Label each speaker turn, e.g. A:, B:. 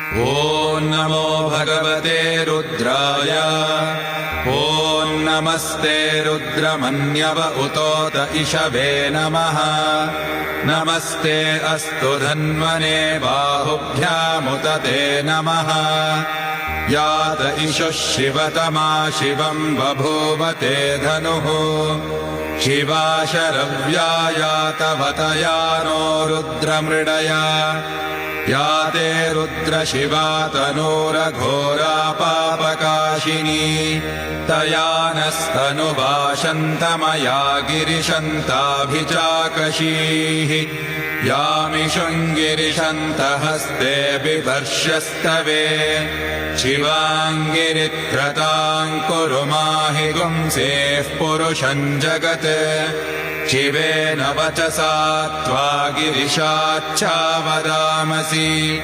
A: ॐ नमो भगवते रुद्राय। ॐ नमस्ते रुद्रमन्यव उतोत इषवे नमः। नमस्ते अस्तु धन्वने बाहुभ्यामुत ते नमः। यात इषुः शिवतमा शिवम् बभूव ते धनुः। शिवा शरव्या यातवतया नो रुद्रमृडया। या ते रुद्रशिवा तनूरघोरा पापकाशिनी। तया नस्तनुभाषन्तमया गिरिशन्ताभिचाकशीः। यामिषुङ्गिरिशन्तहस्ते बिभर्ष्यस्तवे। शिवाङ्गिरित्रताम् कुरु माहि गुंसेः पुरुषम् जगत्। शिवेन वचसा त्वा गिरिशाच्चा वदामसि।